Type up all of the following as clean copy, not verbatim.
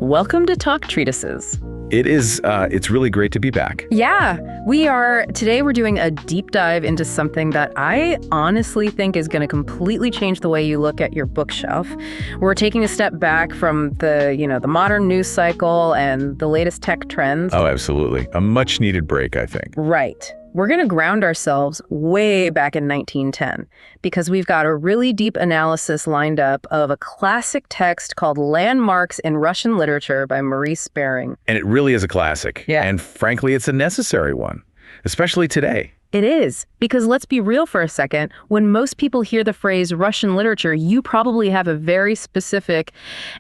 Welcome to Talk Treatises. It's really great to be back. Yeah, today we're doing a deep dive into something that I honestly think is going to completely change the way you look at your bookshelf. We're taking a step back from the modern news cycle and the latest tech trends. Oh, absolutely. A much needed break, I think. Right. We're going to ground ourselves way back in 1910 because we've got a really deep analysis lined up of a classic text called Landmarks in Russian Literature by Maurice. And it really is a classic. Yeah. And frankly, it's a necessary one, especially today. It is, because let's be real for a second. When most people hear the phrase Russian literature, you probably have a very specific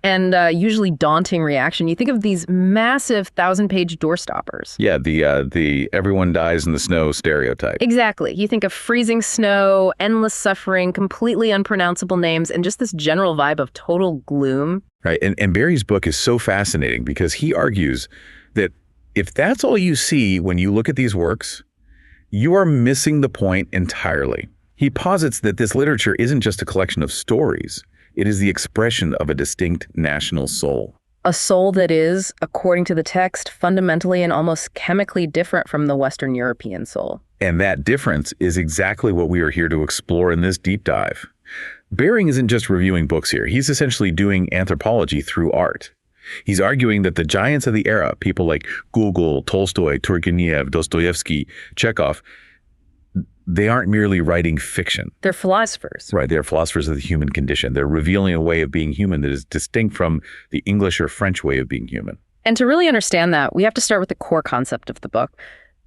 and usually daunting reaction. You think of these massive 1,000-page doorstoppers. Yeah, the everyone dies in the snow stereotype. Exactly. You think of freezing snow, endless suffering, completely unpronounceable names, and just this general vibe of total gloom. Right. And Barry's book is so fascinating because he argues that if that's all you see when you look at these works, you are missing the point entirely. He posits that this literature isn't just a collection of stories. It is the expression of a distinct national soul. A soul that is, according to the text, fundamentally and almost chemically different from the Western European soul. And that difference is exactly what we are here to explore in this deep dive. Baring isn't just reviewing books here. He's essentially doing anthropology through art. He's arguing that the giants of the era, people like Gogol, Tolstoy, Turgenev, Dostoevsky, Chekhov, they aren't merely writing fiction. They're philosophers. Right, they're philosophers of the human condition. They're revealing a way of being human that is distinct from the English or French way of being human. And to really understand that, we have to start with the core concept of the book.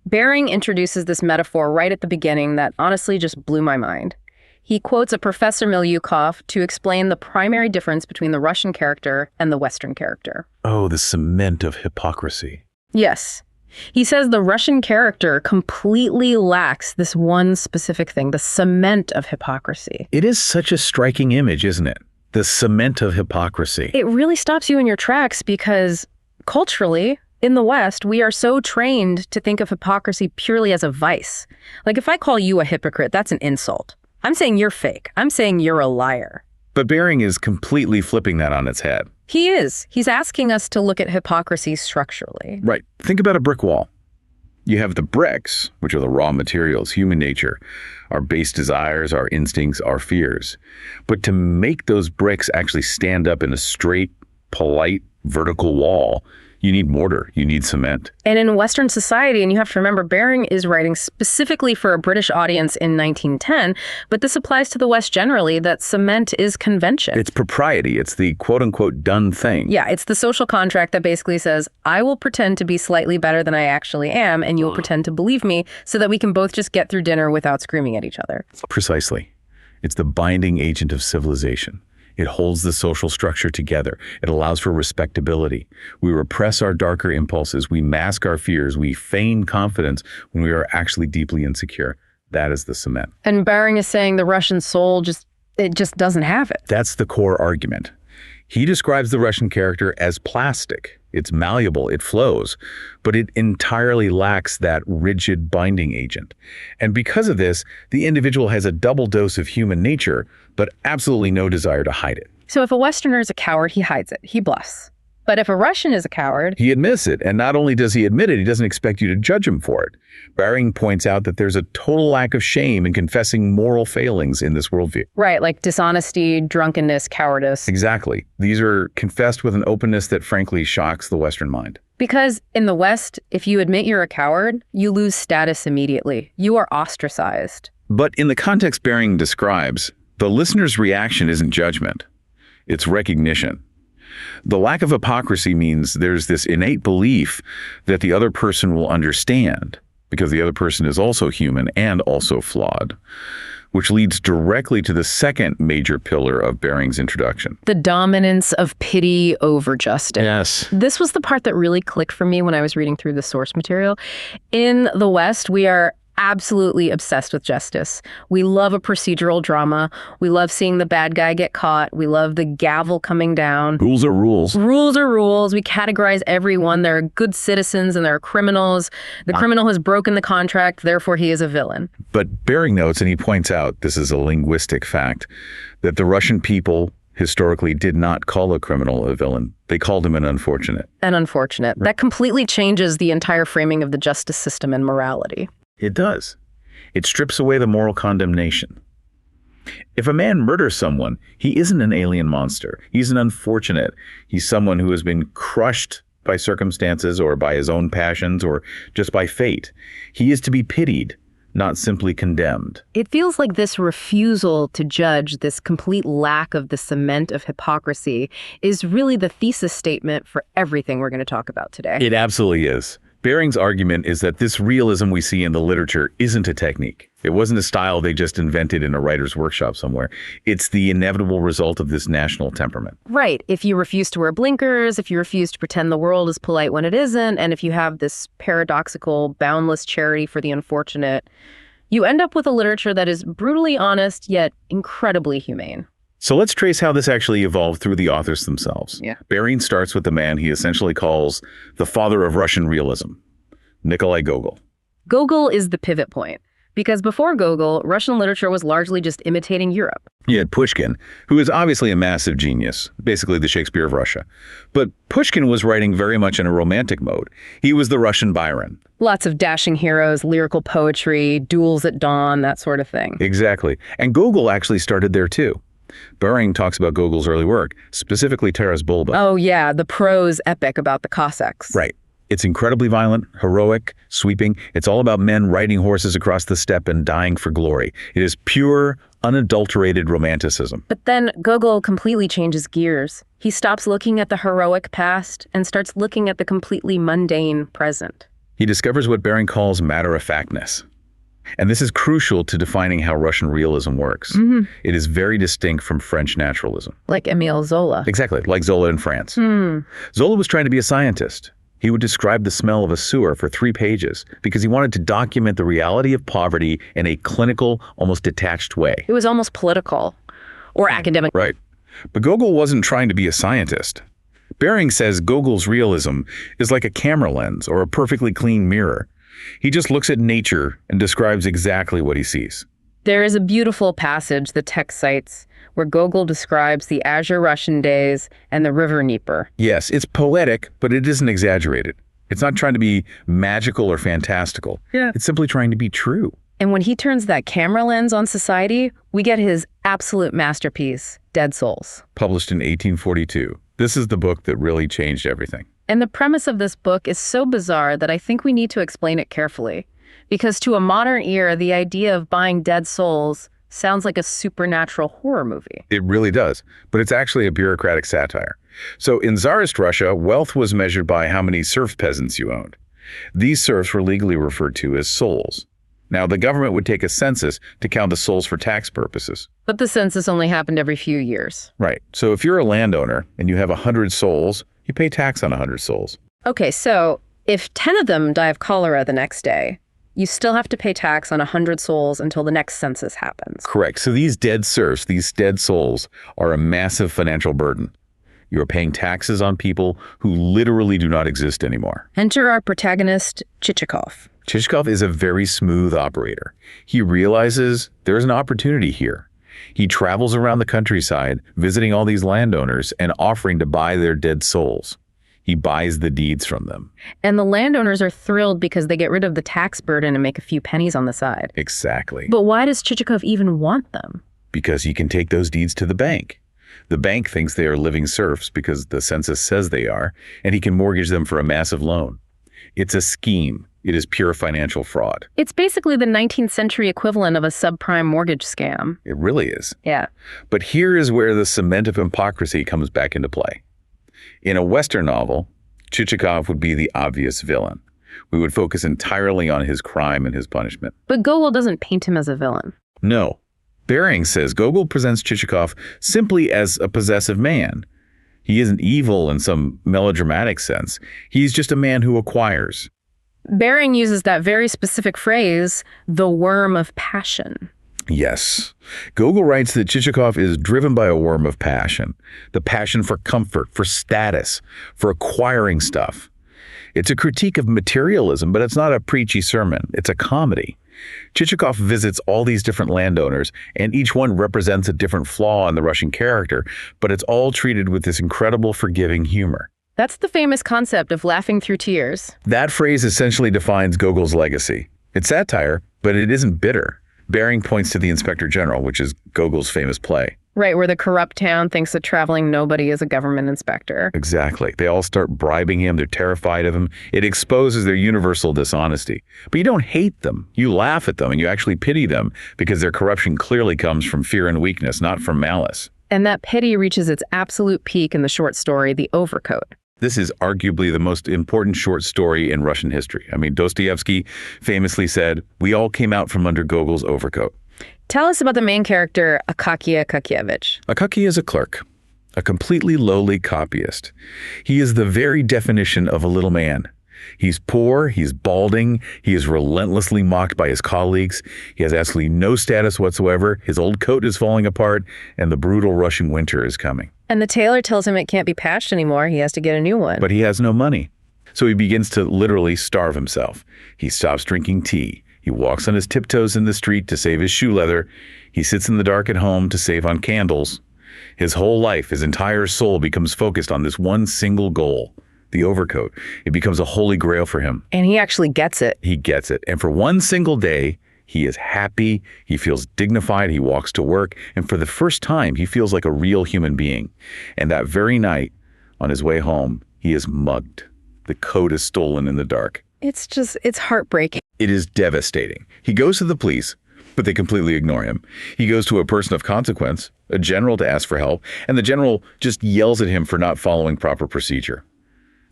Baring introduces this metaphor right at the beginning that honestly just blew my mind. He quotes a Professor Milyukov to explain the primary difference between the Russian character and the Western character. Oh, the cement of hypocrisy. Yes. He says the Russian character completely lacks this one specific thing, the cement of hypocrisy. It is such a striking image, isn't it? The cement of hypocrisy. It really stops you in your tracks because culturally, in the West, we are so trained to think of hypocrisy purely as a vice. Like if I call you a hypocrite, that's an insult. I'm saying you're fake. I'm saying you're a liar. But Baring is completely flipping that on its head. He is. He's asking us to look at hypocrisy structurally. Right. Think about a brick wall. You have the bricks, which are the raw materials, human nature, our base desires, our instincts, our fears. But to make those bricks actually stand up in a straight, polite, vertical wall, you need mortar, you need cement. And in Western society, and you have to remember, Baring is writing specifically for a British audience in 1910, but this applies to the West generally, that cement is convention. It's propriety. It's the quote-unquote done thing. Yeah, it's the social contract that basically says, I will pretend to be slightly better than I actually am, and you'll pretend to believe me so that we can both just get through dinner without screaming at each other. Precisely. It's the binding agent of civilization. It holds the social structure together. It allows for respectability. We repress our darker impulses. We mask our fears. We feign confidence when we are actually deeply insecure. That is the cement. And Baring is saying the Russian soul just doesn't have it. That's the core argument. He describes the Russian character as plastic. It's malleable, it flows, but it entirely lacks that rigid binding agent. And because of this, the individual has a double dose of human nature, but absolutely no desire to hide it. So if a Westerner is a coward, he hides it. He bluffs. But if a Russian is a coward, he admits it. And not only does he admit it, he doesn't expect you to judge him for it. Baring points out that there's a total lack of shame in confessing moral failings in this worldview. Right, like dishonesty, drunkenness, cowardice. Exactly. These are confessed with an openness that frankly shocks the Western mind. Because in the West, if you admit you're a coward, you lose status immediately. You are ostracized. But in the context Baring describes, the listener's reaction isn't judgment. It's recognition. The lack of hypocrisy means there's this innate belief that the other person will understand, because the other person is also human and also flawed, which leads directly to the second major pillar of Baring's introduction. The dominance of pity over justice. Yes. This was the part that really clicked for me when I was reading through the source material. In the West, we are absolutely obsessed with justice. We love a procedural drama. We love seeing the bad guy get caught. We love the gavel coming down. Rules are rules. Rules are rules. We categorize everyone. There are good citizens and there are criminals. The criminal has broken the contract, therefore he is a villain. But Baring notes, and he points out, this is a linguistic fact, that the Russian people historically did not call a criminal a villain. They called him an unfortunate. An unfortunate. That completely changes the entire framing of the justice system and morality. It does. It strips away the moral condemnation. If a man murders someone, he isn't an alien monster. He's an unfortunate. He's someone who has been crushed by circumstances or by his own passions or just by fate. He is to be pitied, not simply condemned. It feels like this refusal to judge, this complete lack of the cement of hypocrisy, is really the thesis statement for everything we're going to talk about today. It absolutely is. Bering's argument is that this realism we see in the literature isn't a technique. It wasn't a style they just invented in a writer's workshop somewhere. It's the inevitable result of this national temperament. Right. If you refuse to wear blinkers, if you refuse to pretend the world is polite when it isn't, and if you have this paradoxical, boundless charity for the unfortunate, you end up with a literature that is brutally honest, yet incredibly humane. So let's trace how this actually evolved through the authors themselves. Bering starts with the man he essentially calls the father of Russian realism, Nikolai Gogol. Gogol is the pivot point, because before Gogol, Russian literature was largely just imitating Europe. You had Pushkin, who is obviously a massive genius, basically the Shakespeare of Russia. But Pushkin was writing very much in a romantic mode. He was the Russian Byron. Lots of dashing heroes, lyrical poetry, duels at dawn, that sort of thing. Exactly. And Gogol actually started there too. Bering talks about Gogol's early work, specifically Taras Bulba. Oh yeah, the prose epic about the Cossacks. Right. It's incredibly violent, heroic, sweeping. It's all about men riding horses across the steppe and dying for glory. It is pure, unadulterated romanticism. But then Gogol completely changes gears. He stops looking at the heroic past and starts looking at the completely mundane present. He discovers what Bering calls matter-of-factness. And this is crucial to defining how Russian realism works. It is very distinct from French naturalism. Like Émile Zola. Exactly, like Zola in France. Zola was trying to be a scientist. He would describe the smell of a sewer for 3 pages because he wanted to document the reality of poverty in a clinical, almost detached way. It was almost political or academic. Right. But Gogol wasn't trying to be a scientist. Bering says Gogol's realism is like a camera lens or a perfectly clean mirror. He just looks at nature and describes exactly what he sees. There is a beautiful passage the text cites where Gogol describes the azure Russian days and the river Dnieper. Yes, it's poetic, but it isn't exaggerated. It's not trying to be magical or fantastical. It's simply trying to be true. And when he turns that camera lens on society, we get his absolute masterpiece, Dead Souls. Published in 1842. This is the book that really changed everything. And the premise of this book is so bizarre that I think we need to explain it carefully. Because to a modern ear, the idea of buying dead souls sounds like a supernatural horror movie. It really does, but it's actually a bureaucratic satire. So in Tsarist Russia, wealth was measured by how many serf peasants you owned. These serfs were legally referred to as souls. Now, the government would take a census to count the souls for tax purposes. But the census only happened every few years. Right. So if you're a landowner and you have 100 souls, you pay tax on 100 souls. Okay, so if 10 of them die of cholera the next day, you still have to pay tax on 100 souls until the next census happens. Correct. So these dead serfs, these dead souls, are a massive financial burden. You are paying taxes on people who literally do not exist anymore. Enter our protagonist, Chekhov. Chekhov is a very smooth operator. He realizes there's an opportunity here. He travels around the countryside, visiting all these landowners and offering to buy their dead souls. He buys the deeds from them. And the landowners are thrilled because they get rid of the tax burden and make a few pennies on the side. Exactly. But why does Chekhov even want them? Because he can take those deeds to the bank. The bank thinks they are living serfs because the census says they are, and he can mortgage them for a massive loan. It's a scheme. It is pure financial fraud. It's basically the 19th century equivalent of a subprime mortgage scam. It really is. Yeah. But here is where the cement of hypocrisy comes back into play. In a Western novel, Chekhov would be the obvious villain. We would focus entirely on his crime and his punishment. But Gogol doesn't paint him as a villain. No. Bering says Gogol presents Chekhov simply as a possessive man. He isn't evil in some melodramatic sense. He's just a man who acquires. Bering uses that very specific phrase, the worm of passion. Yes. Gogol writes that Chekhov is driven by a worm of passion. The passion for comfort, for status, for acquiring stuff. It's a critique of materialism, but it's not a preachy sermon. It's a comedy. Chekhov visits all these different landowners, and each one represents a different flaw in the Russian character, but it's all treated with this incredible forgiving humor. That's the famous concept of laughing through tears. That phrase essentially defines Gogol's legacy. It's satire, but it isn't bitter. Bering points to the Inspector General, which is Gogol's famous play. Right, where the corrupt town thinks a traveling nobody is a government inspector. Exactly. They all start bribing him. They're terrified of him. It exposes their universal dishonesty. But you don't hate them. You laugh at them, and you actually pity them because their corruption clearly comes from fear and weakness, not from malice. And that pity reaches its absolute peak in the short story, The Overcoat. This is arguably the most important short story in Russian history. I mean, Dostoevsky famously said, "We all came out from under Gogol's overcoat." Tell us about the main character, Akakiy Akakievich. Akakiy is a clerk, a completely lowly copyist. He is the very definition of a little man. He's poor, he's balding, he is relentlessly mocked by his colleagues, he has absolutely no status whatsoever, his old coat is falling apart, and the brutal Russian winter is coming. And the tailor tells him it can't be patched anymore, he has to get a new one. But he has no money. So he begins to literally starve himself. He stops drinking tea. He walks on his tiptoes in the street to save his shoe leather. He sits in the dark at home to save on candles. His whole life, his entire soul becomes focused on this one single goal, the overcoat. It becomes a holy grail for him. And he actually gets it. He gets it. And for one single day, he is happy. He feels dignified. He walks to work. And for the first time, he feels like a real human being. And that very night, on his way home, he is mugged. The coat is stolen in the dark. It's heartbreaking. It is devastating. He goes to the police, but they completely ignore him. He goes to a person of consequence, a general, to ask for help, and the general just yells at him for not following proper procedure.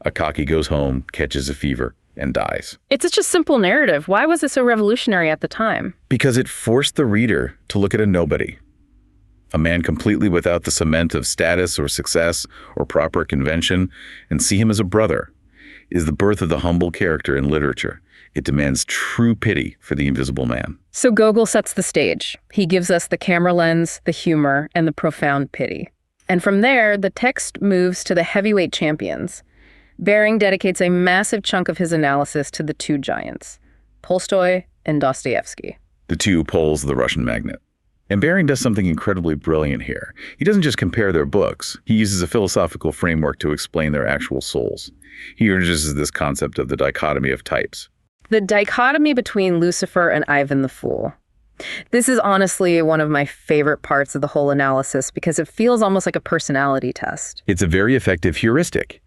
Akakiy goes home, catches a fever, and dies. It's such a simple narrative. Why was it so revolutionary at the time? Because it forced the reader to look at a nobody, a man completely without the cement of status or success or proper convention, and see him as a brother. It is the birth of the humble character in literature. It demands true pity for the invisible man. So Gogol sets the stage. He gives us the camera lens, the humor, and the profound pity. And from there, the text moves to the heavyweight champions. Bering dedicates a massive chunk of his analysis to the two giants, Tolstoy and Dostoevsky. The two poles of the Russian magnet. And Bering does something incredibly brilliant here. He doesn't just compare their books. He uses a philosophical framework to explain their actual souls. He introduces this concept of the dichotomy of types. The dichotomy between Lucifer and Ivan the Fool. This is honestly one of my favorite parts of the whole analysis because it feels almost like a personality test. It's a very effective heuristic.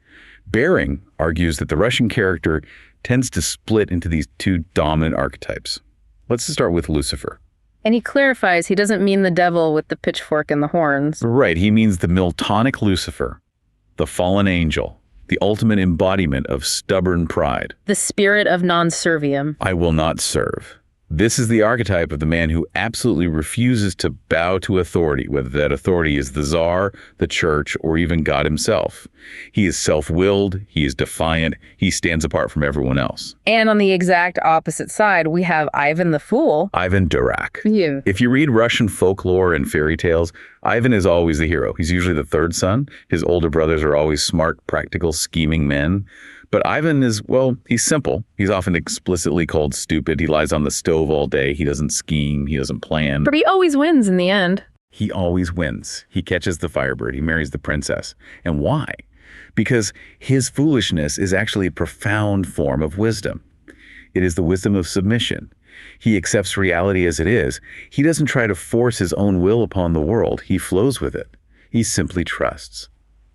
Bering argues that the Russian character tends to split into these two dominant archetypes. Let's start with Lucifer. And he clarifies he doesn't mean the devil with the pitchfork and the horns. Right, he means the Miltonic Lucifer, the fallen angel, the ultimate embodiment of stubborn pride. The spirit of non-servium. I will not serve. This is the archetype of the man who absolutely refuses to bow to authority, whether that authority is the Tsar, the church, or even God himself. He is self-willed, he is defiant, he stands apart from everyone else. And on the exact opposite side, we have Ivan the Fool. Ivan Durak. Yeah. If you read Russian folklore and fairy tales, Ivan is always the hero. He's usually the third son. His older brothers are always smart, practical, scheming men. But Ivan is, well, he's simple. He's often explicitly called stupid. He lies on the stove all day. He doesn't scheme. He doesn't plan. But he always wins in the end. He always wins. He catches the firebird. He marries the princess. And why? Because his foolishness is actually a profound form of wisdom. It is the wisdom of submission. He accepts reality as it is. He doesn't try to force his own will upon the world. He flows with it. He simply trusts.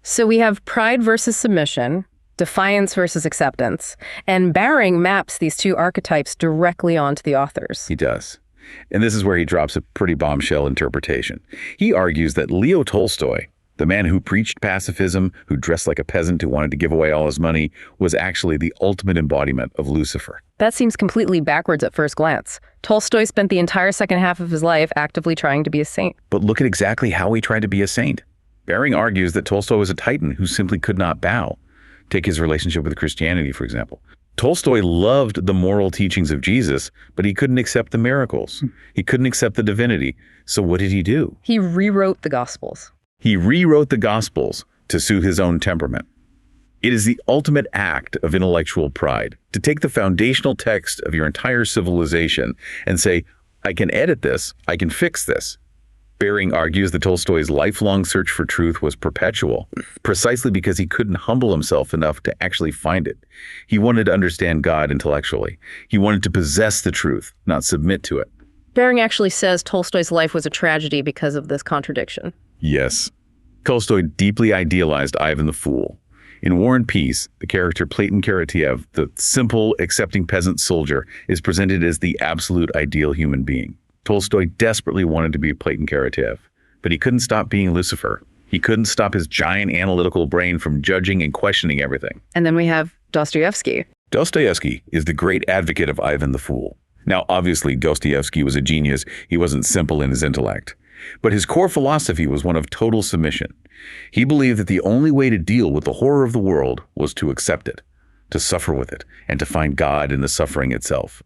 So we have pride versus submission, defiance versus acceptance, and Bering maps these two archetypes directly onto the authors. He does. And this is where he drops a pretty bombshell interpretation. He argues that Leo Tolstoy, the man who preached pacifism, who dressed like a peasant, who wanted to give away all his money, was actually the ultimate embodiment of Lucifer. That seems completely backwards at first glance. Tolstoy spent the entire second half of his life actively trying to be a saint. But look at exactly how he tried to be a saint. Bering argues that Tolstoy was a titan who simply could not bow. Take his relationship with Christianity, for example. Tolstoy loved the moral teachings of Jesus, but he couldn't accept the miracles. He couldn't accept the divinity. So what did he do? He rewrote the Gospels. He rewrote the Gospels to suit his own temperament. It is the ultimate act of intellectual pride, to take the foundational text of your entire civilization and say, I can edit this, I can fix this. Bering argues that Tolstoy's lifelong search for truth was perpetual, precisely because he couldn't humble himself enough to actually find it. He wanted to understand God intellectually. He wanted to possess the truth, not submit to it. Bering actually says Tolstoy's life was a tragedy because of this contradiction. Yes. Tolstoy deeply idealized Ivan the Fool. In War and Peace, the character Platon Karateev, the simple, accepting peasant soldier, is presented as the absolute ideal human being. Tolstoy desperately wanted to be Platon Karateev, but he couldn't stop being Lucifer. He couldn't stop his giant analytical brain from judging and questioning everything. And then we have Dostoevsky. Dostoevsky is the great advocate of Ivan the Fool. Now, obviously, Dostoevsky was a genius. He wasn't simple in his intellect. But his core philosophy was one of total submission. He believed that the only way to deal with the horror of the world was to accept it, to suffer with it, and to find God in the suffering itself.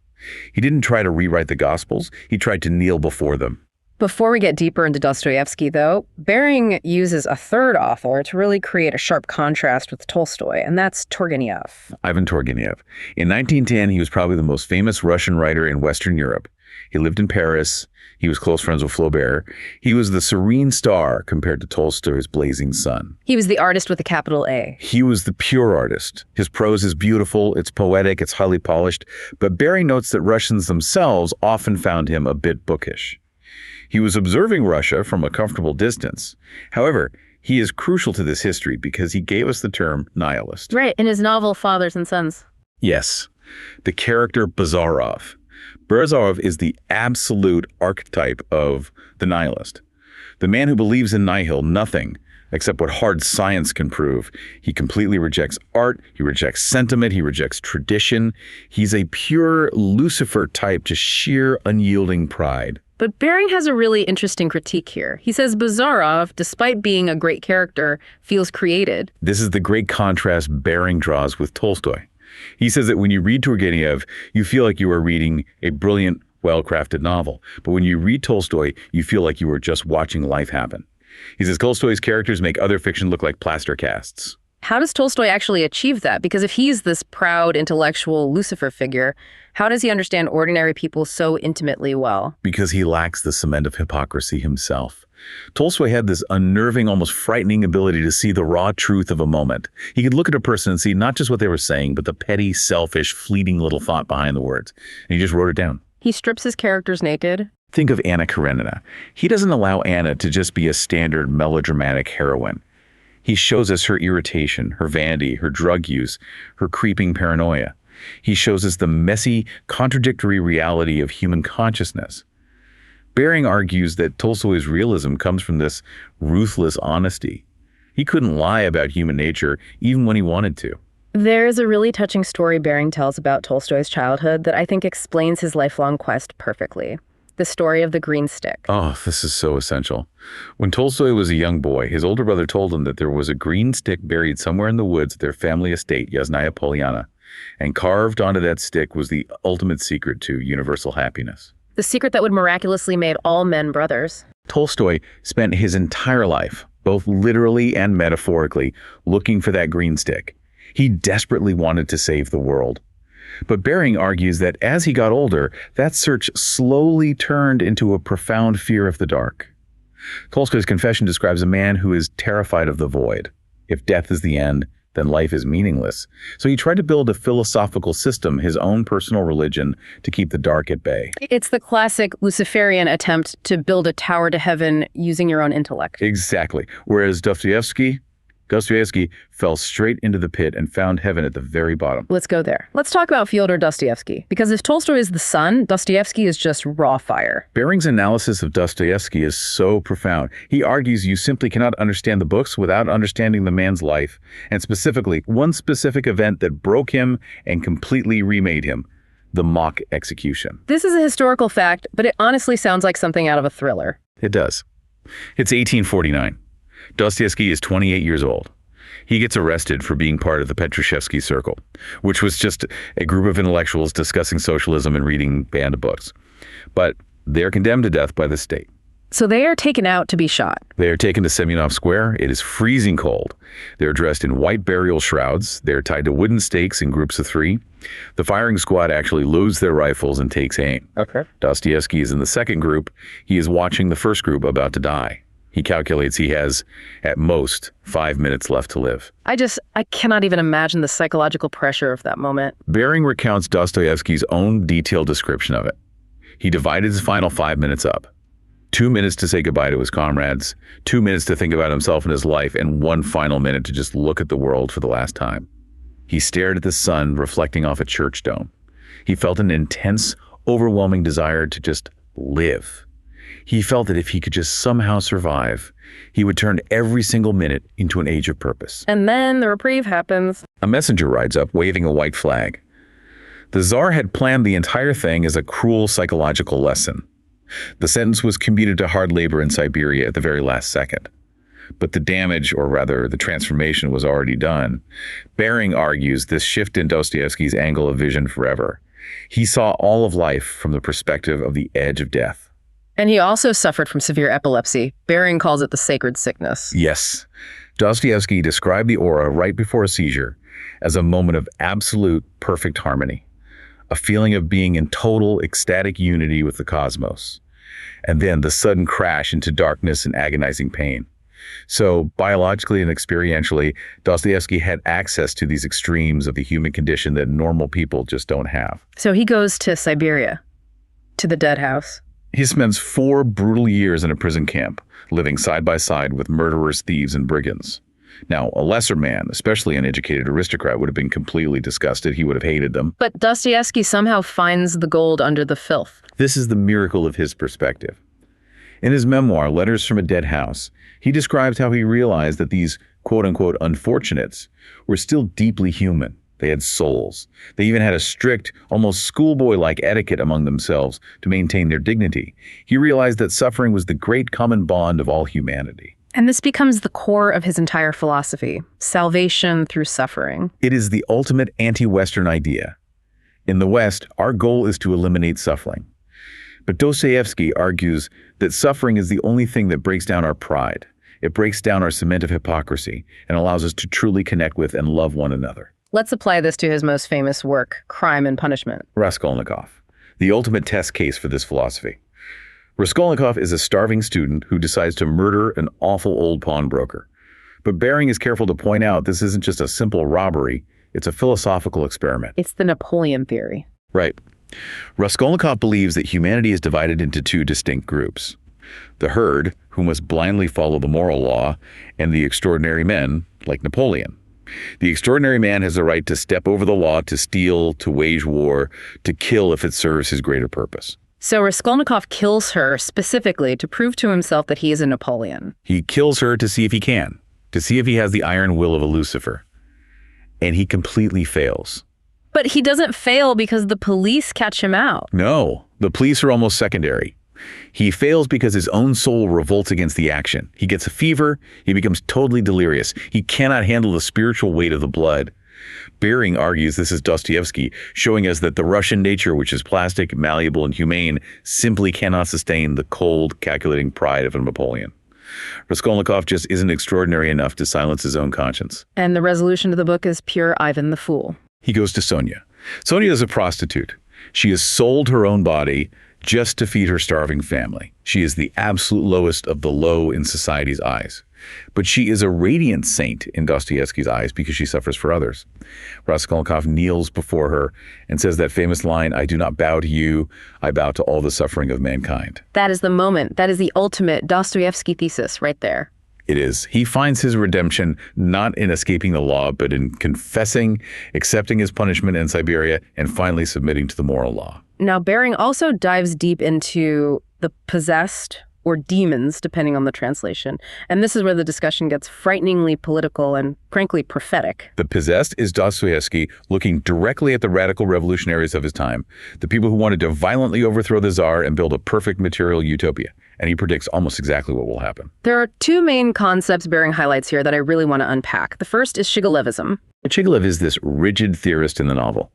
He didn't try to rewrite the Gospels. He tried to kneel before them. Before we get deeper into Dostoevsky, though, Bering uses a third author to really create a sharp contrast with Tolstoy, and that's Turgenev. Ivan Turgenev. In 1910, he was probably the most famous Russian writer in Western Europe. He lived in Paris. He was close friends with Flaubert. He was the serene star compared to Tolstoy's blazing sun. He was the artist with a capital A. He was the pure artist. His prose is beautiful, it's poetic, it's highly polished, but Bering notes that Russians themselves often found him a bit bookish. He was observing Russia from a comfortable distance. However, he is crucial to this history because he gave us the term nihilist. Right, in his novel Fathers and Sons. Yes, the character Bazarov. Bazarov is the absolute archetype of the nihilist. The man who believes in nihil, nothing, except what hard science can prove. He completely rejects art, he rejects sentiment, he rejects tradition. He's a pure Lucifer type, just sheer unyielding pride. But Bering has a really interesting critique here. He says Bazarov, despite being a great character, feels created. This is the great contrast Bering draws with Tolstoy. He says that when you read Turgenev, you feel like you are reading a brilliant, well-crafted novel. But when you read Tolstoy, you feel like you are just watching life happen. He says Tolstoy's characters make other fiction look like plaster casts. How does Tolstoy actually achieve that? Because if he's this proud, intellectual Lucifer figure, how does he understand ordinary people so intimately well? Because he lacks the cement of hypocrisy himself. Tolstoy had this unnerving, almost frightening ability to see the raw truth of a moment. He could look at a person and see not just what they were saying, but the petty, selfish, fleeting little thought behind the words. And he just wrote it down. He strips his characters naked. Think of Anna Karenina. He doesn't allow Anna to just be a standard melodramatic heroine. He shows us her irritation, her vanity, her drug use, her creeping paranoia. He shows us the messy, contradictory reality of human consciousness. Bering argues that Tolstoy's realism comes from this ruthless honesty. He couldn't lie about human nature even when he wanted to. There's a really touching story Bering tells about Tolstoy's childhood that I think explains his lifelong quest perfectly. The story of the green stick. Oh, this is so essential. When Tolstoy was a young boy, his older brother told him that there was a green stick buried somewhere in the woods at their family estate, Yasnaya Polyana, and carved onto that stick was the ultimate secret to universal happiness. The secret that would miraculously make all men brothers. Tolstoy spent his entire life, both literally and metaphorically, looking for that green stick. He desperately wanted to save the world. But Bering argues that as he got older, that search slowly turned into a profound fear of the dark. Tolstoy's confession describes a man who is terrified of the void. If death is the end, then life is meaningless. So he tried to build a philosophical system, his own personal religion, to keep the dark at bay. It's the classic Luciferian attempt to build a tower to heaven using your own intellect. Exactly. Whereas Dostoevsky fell straight into the pit and found heaven at the very bottom. Let's go there. Let's talk about Fyodor Dostoevsky. Because if Tolstoy is the sun, Dostoevsky is just raw fire. Bering's analysis of Dostoevsky is so profound. He argues you simply cannot understand the books without understanding the man's life, and specifically, one specific event that broke him and completely remade him: the mock execution. This is a historical fact, but it honestly sounds like something out of a thriller. It does. It's 1849. Dostoevsky is 28 years old. He gets arrested for being part of the Petrushevsky Circle, which was just a group of intellectuals discussing socialism and reading banned books. But they're condemned to death by the state. So they are taken out to be shot. They are taken to Semyonov Square. It is freezing cold. They're dressed in white burial shrouds. They're tied to wooden stakes in groups of 3. The firing squad actually loads their rifles and takes aim. Okay. Dostoevsky is in the second group. He is watching the first group about to die. He calculates he has, at most, 5 minutes left to live. I cannot even imagine the psychological pressure of that moment. Bering recounts Dostoevsky's own detailed description of it. He divided his final 5 minutes up. 2 minutes to say goodbye to his comrades, 2 minutes to think about himself and his life, and 1 final minute to just look at the world for the last time. He stared at the sun reflecting off a church dome. He felt an intense, overwhelming desire to just live. He felt that if he could just somehow survive, he would turn every single minute into an age of purpose. And then the reprieve happens. A messenger rides up, waving a white flag. The Tsar had planned the entire thing as a cruel psychological lesson. The sentence was commuted to hard labor in Siberia at the very last second. But the damage, or rather the transformation, was already done. Bering argues this shift in Dostoevsky's angle of vision forever. He saw all of life from the perspective of the edge of death. And he also suffered from severe epilepsy. Bering calls it the sacred sickness. Yes. Dostoevsky described the aura right before a seizure as a moment of absolute perfect harmony. A feeling of being in total ecstatic unity with the cosmos, and then the sudden crash into darkness and agonizing pain. So, biologically and experientially, Dostoevsky had access to these extremes of the human condition that normal people just don't have. So he goes to Siberia, to the dead house. He spends 4 brutal years in a prison camp, living side by side with murderers, thieves, and brigands. Now, a lesser man, especially an educated aristocrat, would have been completely disgusted. He would have hated them. But Dostoevsky somehow finds the gold under the filth. This is the miracle of his perspective. In his memoir, Letters from a Dead House, he describes how he realized that these quote-unquote unfortunates were still deeply human. They had souls. They even had a strict, almost schoolboy-like etiquette among themselves to maintain their dignity. He realized that suffering was the great common bond of all humanity. And this becomes the core of his entire philosophy, salvation through suffering. It is the ultimate anti-Western idea. In the West, our goal is to eliminate suffering. But Dostoevsky argues that suffering is the only thing that breaks down our pride. It breaks down our cement of hypocrisy and allows us to truly connect with and love one another. Let's apply this to his most famous work, Crime and Punishment. Raskolnikov, the ultimate test case for this philosophy. Raskolnikov is a starving student who decides to murder an awful old pawnbroker. But Bering is careful to point out this isn't just a simple robbery, it's a philosophical experiment. It's the Napoleon theory. Right. Raskolnikov believes that humanity is divided into 2 distinct groups. The herd, who must blindly follow the moral law, and the extraordinary men, like Napoleon. The extraordinary man has the right to step over the law, to steal, to wage war, to kill if it serves his greater purpose. So Raskolnikov kills her specifically to prove to himself that he is a Napoleon. He kills her to see if he can, to see if he has the iron will of a Lucifer. And he completely fails. But he doesn't fail because the police catch him out. No, the police are almost secondary. He fails because his own soul revolts against the action. He gets a fever, he becomes totally delirious. He cannot handle the spiritual weight of the blood. Bering argues this is Dostoevsky, showing us that the Russian nature, which is plastic, malleable, and humane, simply cannot sustain the cold, calculating pride of a Napoleon. Raskolnikov just isn't extraordinary enough to silence his own conscience. And the resolution of the book is pure Ivan the Fool. He goes to Sonia. Sonia is a prostitute. She has sold her own body just to feed her starving family. She is the absolute lowest of the low in society's eyes. But she is a radiant saint in Dostoevsky's eyes because she suffers for others. Raskolnikov kneels before her and says that famous line, "I do not bow to you, I bow to all the suffering of mankind." That is the moment. That is the ultimate Dostoevsky thesis right there. It is. He finds his redemption not in escaping the law, but in confessing, accepting his punishment in Siberia, and finally submitting to the moral law. Now, Bering also dives deep into the possessed, or demons, depending on the translation. And this is where the discussion gets frighteningly political and, frankly, prophetic. The possessed is Dostoevsky looking directly at the radical revolutionaries of his time, the people who wanted to violently overthrow the Tsar and build a perfect material utopia. And he predicts almost exactly what will happen. There are 2 main concepts Bering highlights here that I really want to unpack. The first is Shigolevism. Chekhov is this rigid theorist in the novel.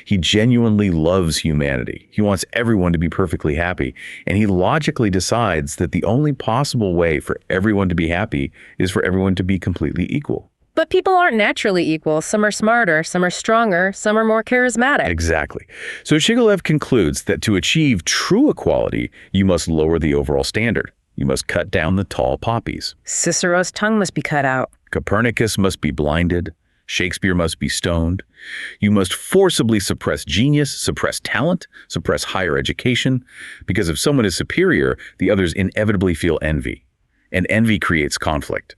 He genuinely loves humanity. He wants everyone to be perfectly happy, and he logically decides that the only possible way for everyone to be happy is for everyone to be completely equal. But people aren't naturally equal. Some are smarter, some are stronger, some are more charismatic. Exactly. So Shigalov concludes that to achieve true equality, you must lower the overall standard. You must cut down the tall poppies. Cicero's tongue must be cut out. Copernicus must be blinded. Shakespeare must be stoned. You must forcibly suppress genius, suppress talent, suppress higher education, because if someone is superior, the others inevitably feel envy. And envy creates conflict.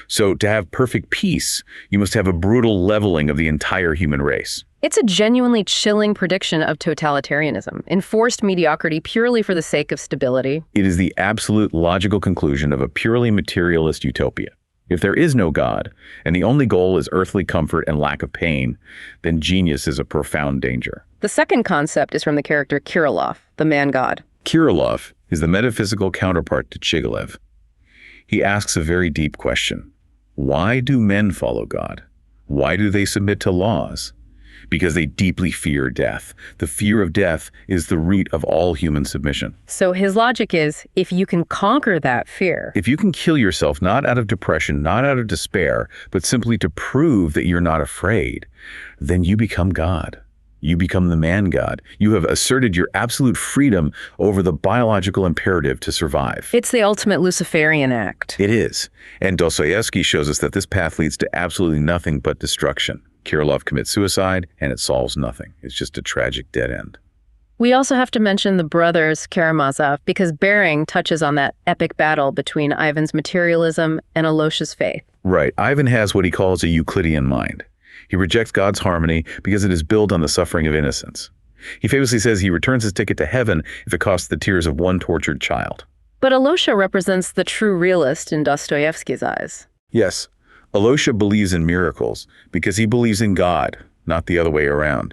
So to have perfect peace, you must have a brutal leveling of the entire human race. It's a genuinely chilling prediction of totalitarianism, enforced mediocrity purely for the sake of stability. It is the absolute logical conclusion of a purely materialist utopia. If there is no God, and the only goal is earthly comfort and lack of pain, then genius is a profound danger. The second concept is from the character Kirillov, the man-god. Kirillov is the metaphysical counterpart to Shigalov. He asks a very deep question. Why do men follow God? Why do they submit to laws? Because they deeply fear death. The fear of death is the root of all human submission. So his logic is, if you can conquer that fear, if you can kill yourself, not out of depression, not out of despair, but simply to prove that you're not afraid, then you become God. You become the man-god. You have asserted your absolute freedom over the biological imperative to survive. It's the ultimate Luciferian act. It is. And Dostoevsky shows us that this path leads to absolutely nothing but destruction. Kirillov commits suicide, and it solves nothing. It's just a tragic dead end. We also have to mention the brothers Karamazov, because Bering touches on that epic battle between Ivan's materialism and Alosha's faith. Right. Ivan has what he calls a Euclidean mind. He rejects God's harmony because it is built on the suffering of innocence. He famously says he returns his ticket to heaven if it costs the tears of one tortured child. But Alosha represents the true realist in Dostoevsky's eyes. Yes, Alosha believes in miracles because he believes in God, not the other way around.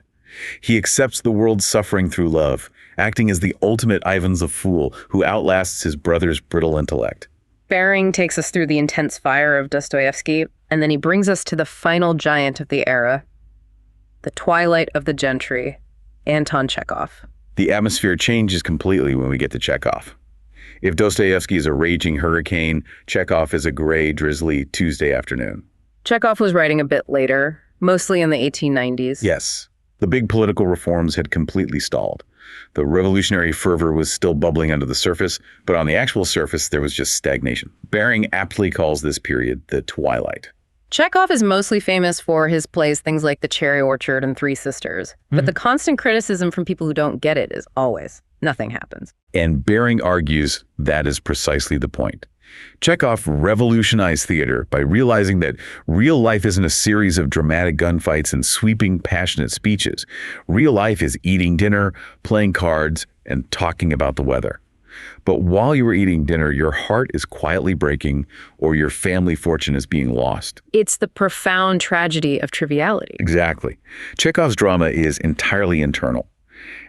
He accepts the world's suffering through love, acting as the ultimate Ivan's a fool who outlasts his brother's brittle intellect. Bering takes us through the intense fire of Dostoevsky, and then he brings us to the final giant of the era, the twilight of the gentry, Anton Chekhov. The atmosphere changes completely when we get to Chekhov. If Dostoevsky is a raging hurricane, Chekhov is a gray, drizzly Tuesday afternoon. Chekhov was writing a bit later, mostly in the 1890s. Yes, the big political reforms had completely stalled. The revolutionary fervor was still bubbling under the surface, but on the actual surface, there was just stagnation. Bering aptly calls this period the twilight. Chekhov is mostly famous for his plays, things like The Cherry Orchard and Three Sisters. But the constant criticism from people who don't get it is always, nothing happens. And Bering argues that is precisely the point. Chekhov revolutionized theater by realizing that real life isn't a series of dramatic gunfights and sweeping, passionate speeches. Real life is eating dinner, playing cards, and talking about the weather. But while you are eating dinner, your heart is quietly breaking or your family fortune is being lost. It's the profound tragedy of triviality. Exactly. Chekhov's drama is entirely internal.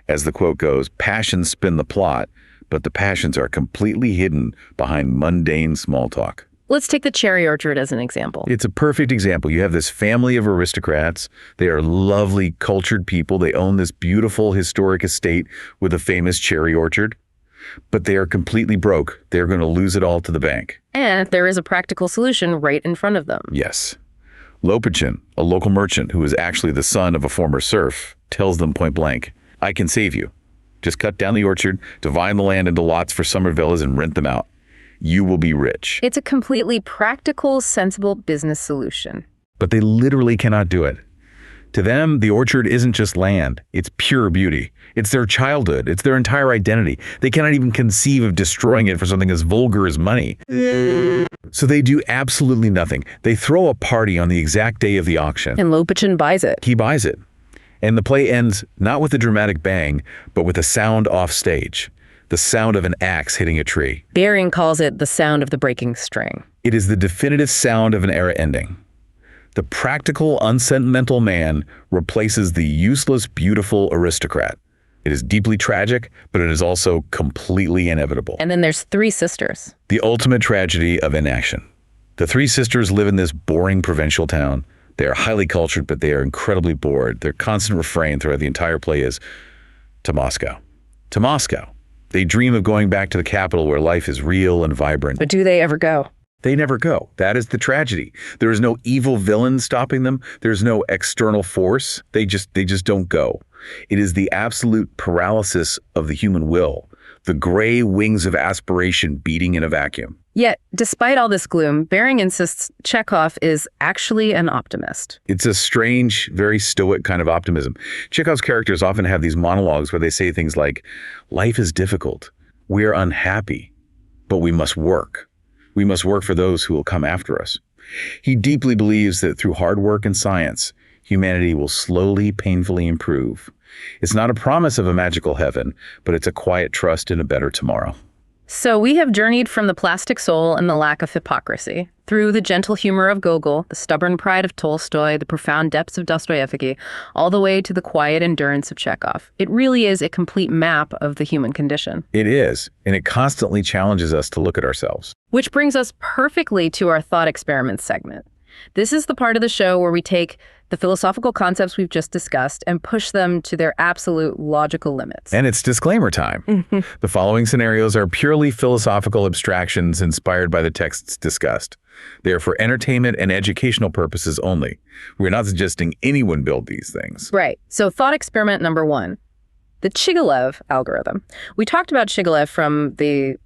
As the quote goes, passions spin the plot, but the passions are completely hidden behind mundane small talk. Let's take The Cherry Orchard as an example. It's a perfect example. You have this family of aristocrats. They are lovely, cultured people. They own this beautiful historic estate with a famous cherry orchard. But they are completely broke. They're going to lose it all to the bank. And there is a practical solution right in front of them. Yes. Lopachin, a local merchant who is actually the son of a former serf, tells them point blank, I can save you. Just cut down the orchard, divide the land into lots for summer villas, and rent them out. You will be rich. It's a completely practical, sensible business solution. But they literally cannot do it. To them, the orchard isn't just land. It's pure beauty. It's their childhood. It's their entire identity. They cannot even conceive of destroying it for something as vulgar as money. So they do absolutely nothing. They throw a party on the exact day of the auction. And Lopachin buys it. He buys it. And the play ends not with a dramatic bang, but with a sound off stage. The sound of an axe hitting a tree. Bering calls it the sound of the breaking string. It is the definitive sound of an era ending. The practical, unsentimental man replaces the useless, beautiful aristocrat. It is deeply tragic, but it is also completely inevitable. And then there's Three Sisters. The ultimate tragedy of inaction. The three sisters live in this boring provincial town, They are highly cultured, but they are incredibly bored. Their constant refrain throughout the entire play is, to Moscow. To Moscow. They dream of going back to the capital where life is real and vibrant. But do they ever go? They never go. That is the tragedy. There is no evil villain stopping them. There's no external force. They just don't go. It is the absolute paralysis of the human will, the gray wings of aspiration beating in a vacuum. Yet, despite all this gloom, Bering insists Chekhov is actually an optimist. It's a strange, very stoic kind of optimism. Chekhov's characters often have these monologues where they say things like, life is difficult, we are unhappy, but we must work. We must work for those who will come after us. He deeply believes that through hard work and science, humanity will slowly, painfully improve. It's not a promise of a magical heaven, but it's a quiet trust in a better tomorrow. So we have journeyed from the plastic soul and the lack of hypocrisy, through the gentle humor of Gogol, the stubborn pride of Tolstoy, the profound depths of Dostoevsky, all the way to the quiet endurance of Chekhov. It really is a complete map of the human condition. It is, and it constantly challenges us to look at ourselves. Which brings us perfectly to our thought experiment segment. This is the part of the show where we take the philosophical concepts we've just discussed and push them to their absolute logical limits. And it's disclaimer time. The following scenarios are purely philosophical abstractions inspired by the texts discussed. They are for entertainment and educational purposes only. We're not suggesting anyone build these things. Right. So thought experiment number 1, the Chekhov algorithm. We talked about Chekhov from the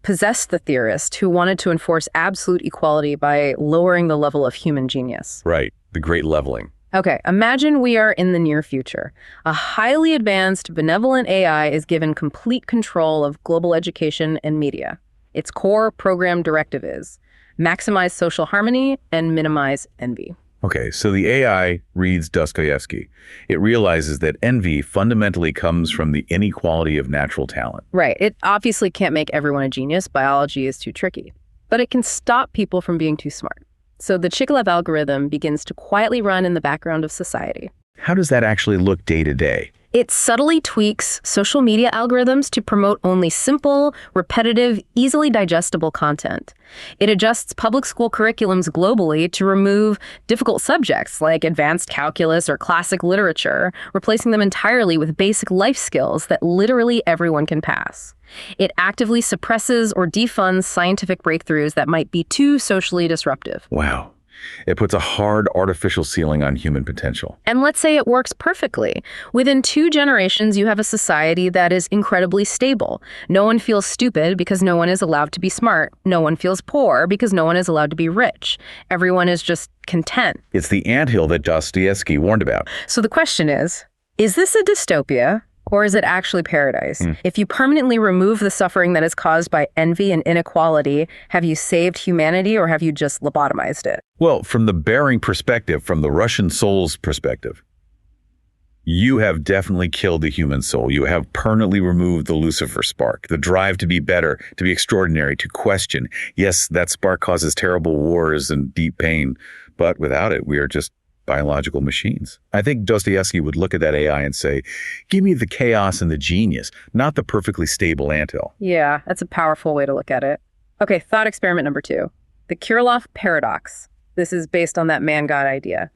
theorist who wanted to enforce absolute equality by lowering the level of human genius. Right. The great leveling. Okay, imagine we are in the near future. A highly advanced, benevolent AI is given complete control of global education and media. Its core program directive is maximize social harmony and minimize envy. Okay, so the AI reads Dostoevsky. It realizes that envy fundamentally comes from the inequality of natural talent. Right. It obviously can't make everyone a genius. Biology is too tricky. But it can stop people from being too smart. So the Chekhov algorithm begins to quietly run in the background of society. How does that actually look day to day? It subtly tweaks social media algorithms to promote only simple, repetitive, easily digestible content. It adjusts public school curriculums globally to remove difficult subjects like advanced calculus or classic literature, replacing them entirely with basic life skills that literally everyone can pass. It actively suppresses or defunds scientific breakthroughs that might be too socially disruptive. Wow. It puts a hard artificial ceiling on human potential. And let's say it works perfectly. Within 2 generations, you have a society that is incredibly stable. No one feels stupid because no one is allowed to be smart. No one feels poor because no one is allowed to be rich. Everyone is just content. It's the anthill that Dostoevsky warned about. So the question is this a dystopia? Or is it actually paradise? If you permanently remove the suffering that is caused by envy and inequality, have you saved humanity or have you just lobotomized it? Well, from the Bering perspective, from the Russian soul's perspective, you have definitely killed the human soul. You have permanently removed the Lucifer spark, the drive to be better, to be extraordinary, to question. Yes, that spark causes terrible wars and deep pain, but without it, we are just biological machines. I think Dostoevsky would look at that AI and say, give me the chaos and the genius, not the perfectly stable anthill. Yeah, that's a powerful way to look at it. Okay, thought experiment number 2, the Kirillov paradox. This is based on that man-God idea.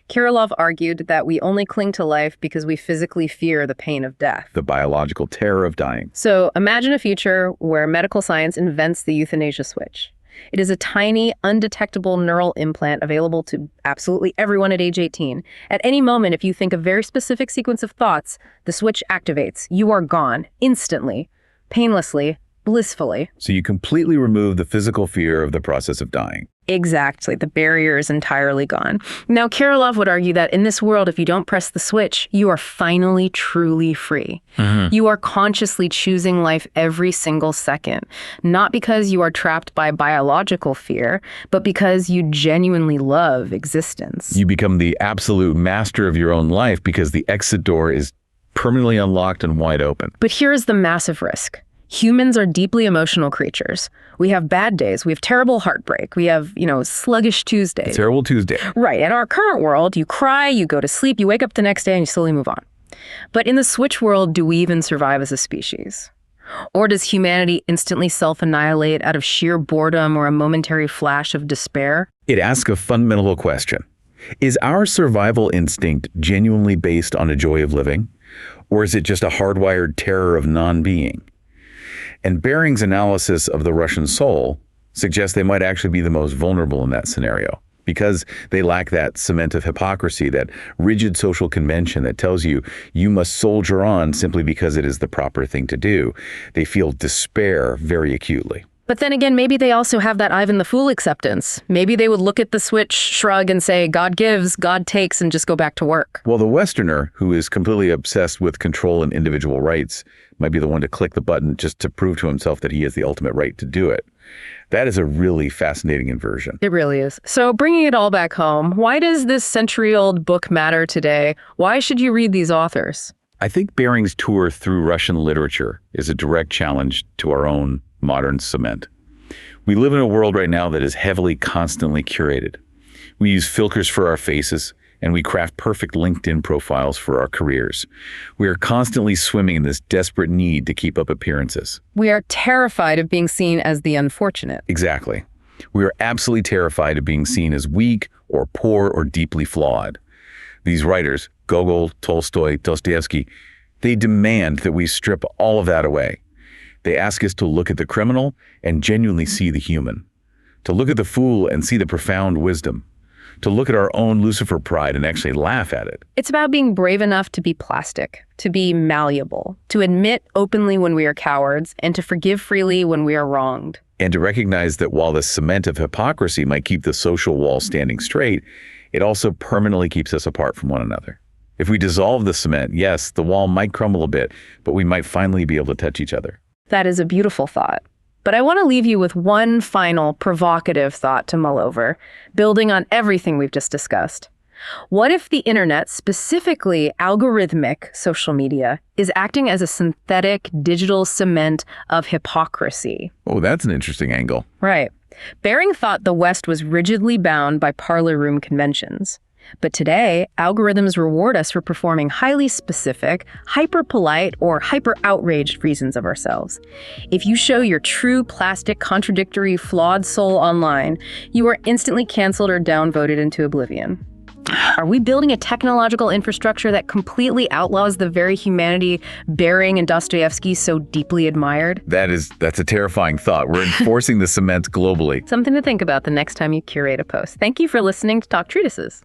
Kirillov argued that we only cling to life because we physically fear the pain of death. The biological terror of dying. So imagine a future where medical science invents the euthanasia switch. It is a tiny, undetectable neural implant available to absolutely everyone at age 18. At any moment, if you think a very specific sequence of thoughts, the switch activates. You are gone, instantly, painlessly, blissfully. So you completely remove the physical fear of the process of dying. Exactly. The barrier is entirely gone. Now, Kirillov would argue that in this world, if you don't press the switch, you are finally truly free. You are consciously choosing life every single second, not because you are trapped by biological fear, but because you genuinely love existence. You become the absolute master of your own life because the exit door is permanently unlocked and wide open. But here is the massive risk. Humans are deeply emotional creatures. We have bad days. We have terrible heartbreak. We have, sluggish Tuesdays. Terrible Tuesday. Right. In our current world, you cry, you go to sleep, you wake up the next day, and you slowly move on. But in the switch world, do we even survive as a species? Or does humanity instantly self-annihilate out of sheer boredom or a momentary flash of despair? It asks a fundamental question. Is our survival instinct genuinely based on a joy of living? Or is it just a hardwired terror of non-being? And Bering's analysis of the Russian soul suggests they might actually be the most vulnerable in that scenario, because they lack that cement of hypocrisy, that rigid social convention that tells you you must soldier on simply because it is the proper thing to do. They feel despair very acutely. But then again, maybe they also have that Ivan the Fool acceptance. Maybe they would look at the switch, shrug, and say, God gives, God takes, and just go back to work. Well, the Westerner, who is completely obsessed with control and individual rights, might be the one to click the button just to prove to himself that he has the ultimate right to do it. That is a really fascinating inversion. It really is. So bringing it all back home, why does this century-old book matter today? Why should you read these authors? I think Bering's tour through Russian literature is a direct challenge to our own modern cement. We live in a world right now that is heavily, constantly curated. We use filters for our faces, and we craft perfect LinkedIn profiles for our careers. We are constantly swimming in this desperate need to keep up appearances. We are terrified of being seen as the unfortunate. Exactly. We are absolutely terrified of being seen as weak or poor or deeply flawed. These writers, Gogol, Tolstoy, Dostoevsky, they demand that we strip all of that away. They ask us to look at the criminal and genuinely see the human, to look at the fool and see the profound wisdom, to look at our own Lucifer pride and actually laugh at it. It's about being brave enough to be plastic, to be malleable, to admit openly when we are cowards, and to forgive freely when we are wronged. And to recognize that while the cement of hypocrisy might keep the social wall standing straight, it also permanently keeps us apart from one another. If we dissolve the cement, yes, the wall might crumble a bit, but we might finally be able to touch each other. That is a beautiful thought. But I want to leave you with one final provocative thought to mull over, building on everything we've just discussed. What if the internet, specifically algorithmic social media, is acting as a synthetic digital cement of hypocrisy? Oh, that's an interesting angle. Right. Bering thought the West was rigidly bound by parlor room conventions. But today, algorithms reward us for performing highly specific, hyper-polite, or hyper-outraged reasons of ourselves. If you show your true, plastic, contradictory, flawed soul online, you are instantly canceled or downvoted into oblivion. Are we building a technological infrastructure that completely outlaws the very humanity Bering and Dostoevsky so deeply admired? That's a terrifying thought. We're enforcing the cement globally. Something to think about the next time you curate a post. Thank you for listening to Talk Treatises.